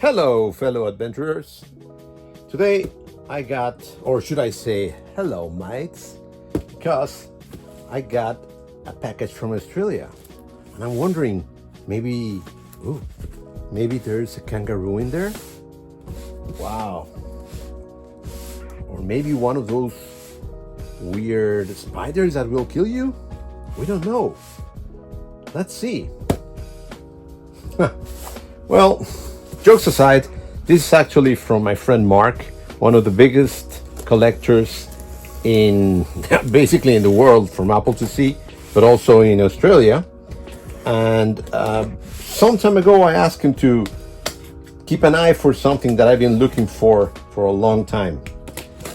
Hello, fellow adventurers. Today I got, or should I say, hello, mates, because I got a package from Australia. And I'm wondering, maybe, ooh, maybe there's a kangaroo in there? Wow. Or maybe one of those weird spiders that will kill you? We don't know. Let's see. Well, jokes aside, this is actually from my friend Mark, one of the biggest collectors in basically in the world from Apple to C, but also in Australia. And some time ago, I asked him to keep an eye for something that I've been looking for a long time.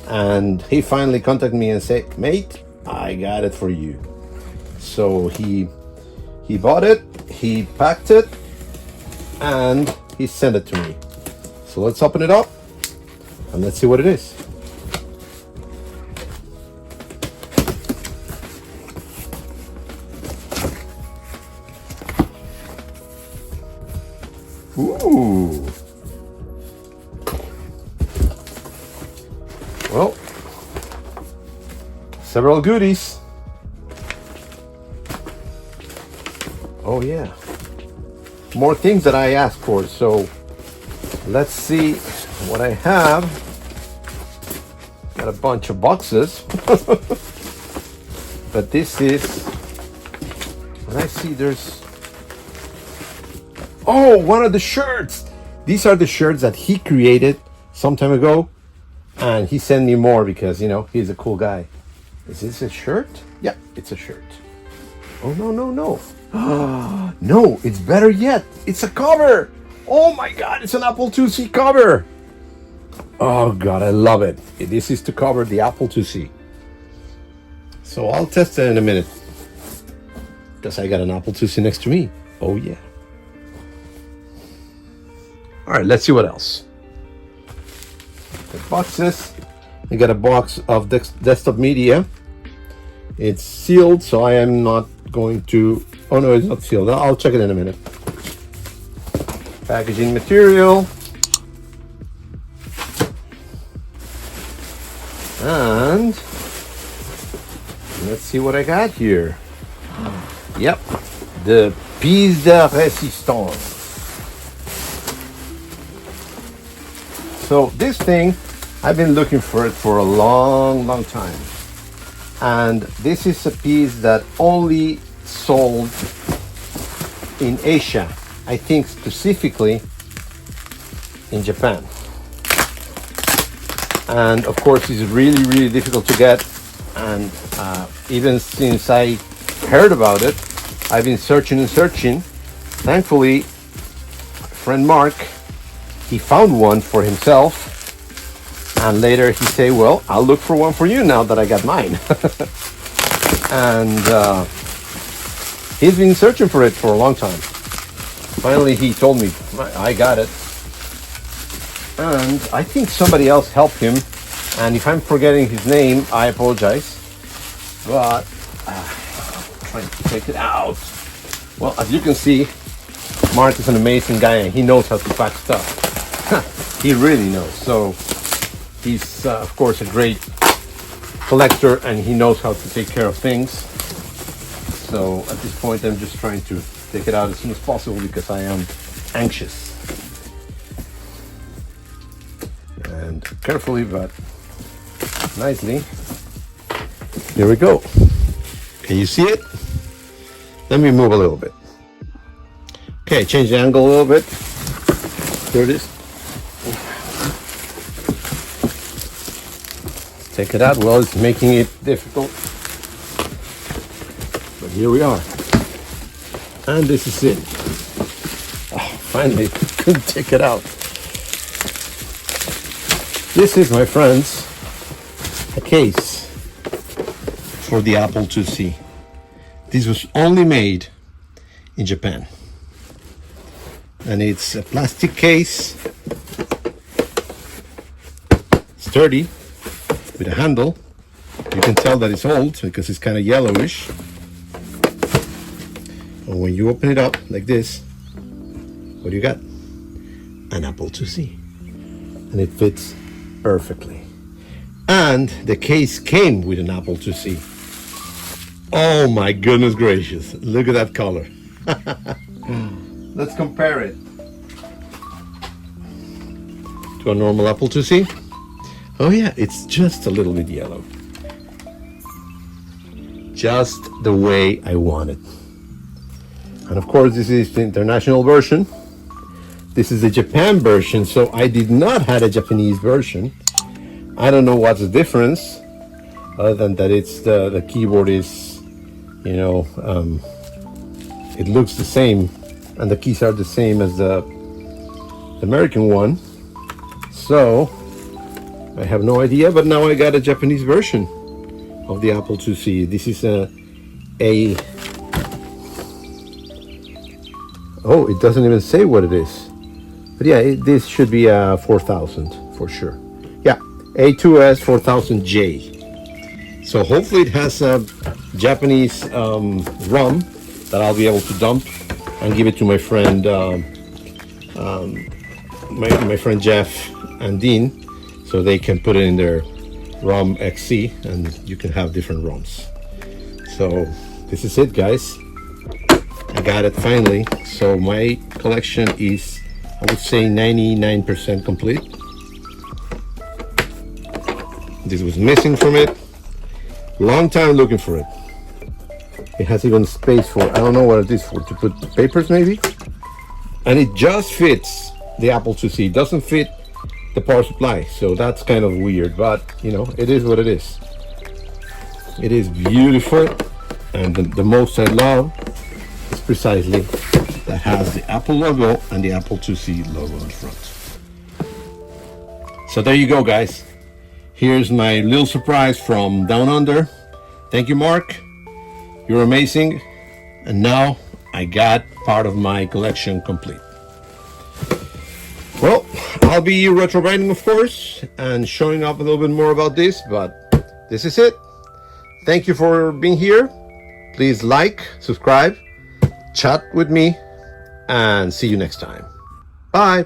And he finally contacted me and said, "Mate, I got it for you." So he bought it, he packed it, and he sent it to me. So let's open it up and let's see what it is. Ooh. Well, several goodies. Oh yeah. More things that I asked for. So let's see what I have. Got a bunch of boxes. But this is, and I see there's, oh, one of the shirts. These are the shirts that he created some time ago. And he sent me more because, you know, he's a cool guy. Is this a shirt? Yeah, it's a shirt. Oh, no, no, no. No, it's better yet. It's a cover. Oh my God, it's an Apple IIc cover. Oh God, I love it. This is to cover the Apple IIc. So I'll test it in a minute. Because I got an Apple IIc next to me. Oh yeah. All right, let's see what else. The boxes. I got a box of desktop media. It's sealed, so I am not going to. Oh no, it's not sealed. I'll check it in a minute. Packaging material. And let's see what I got here. Yep, the pièce de résistance. So this thing, I've been looking for it for a long, long time. And this is a piece that only sold in Asia, I think specifically in Japan. And of course it's really, really difficult to get. And even since I heard about it, I've been searching and searching. Thankfully, friend Mark, he found one for himself. And later he said, well, I'll look for one for you now that I got mine. And he's been searching for it for a long time. Finally, he told me, I got it. And I think somebody else helped him. And if I'm forgetting his name, I apologize. But I'm trying to take it out. Well, as you can see, Mark is an amazing guy and he knows how to pack stuff. He really knows. So he's, of course, a great collector and he knows how to take care of things. So at this point, I'm just trying to take it out as soon as possible because I am anxious. And carefully, but nicely. Here we go. Can you see it? Let me move a little bit. Okay, change the angle a little bit. Here it is. Take it out. Well, it's making it difficult. But here we are. And this is it. Oh, finally, couldn't take it out. This is, my friends, a case for the Apple IIc. This was only made in Japan. And it's a plastic case, sturdy, with a handle. You can tell that it's old because it's kind of yellowish. And when you open it up like this, what do you got? an Apple IIc. And it fits perfectly. And the case came with an Apple IIc. Oh my goodness gracious, look at that color. Let's compare it to a normal Apple IIc. Oh yeah, it's just a little bit yellow. Just the way I want it. And of course, this is the international version. This is the Japan version, so I did not have a Japanese version. I don't know what's the difference, other than that it's the keyboard is, you know, it looks the same, and the keys are the same as the American one. So I have no idea, but now I got a Japanese version of the Apple IIc. This is oh, it doesn't even say what it is. But yeah, this should be a 4000 for sure. Yeah, A2S 4000J. So hopefully it has a Japanese ROM that I'll be able to dump and give it to my friend, my friend Jeff and Dean, so they can put it in their ROM XC and you can have different ROMs. So this is it, guys. I got it finally. So my collection is, I would say, 99% complete. This was missing from it. Long time looking for it. It has even space for, I don't know what it is for, to put papers maybe. And it just fits the Apple IIc. It doesn't fit the power supply, so that's kind of weird, but you know, it is what it is. It is beautiful, and the most I love is precisely that has the Apple logo and the Apple IIc logo in front. So there you go, guys. Here's my little surprise from Down Under. Thank you, Mark. You're amazing. And now I got part of my collection complete. Well, I'll be retro grinding, of course, and showing up a little bit more about this, but this is it. Thank you for being here. Please like, subscribe, chat with me, and see you next time. Bye.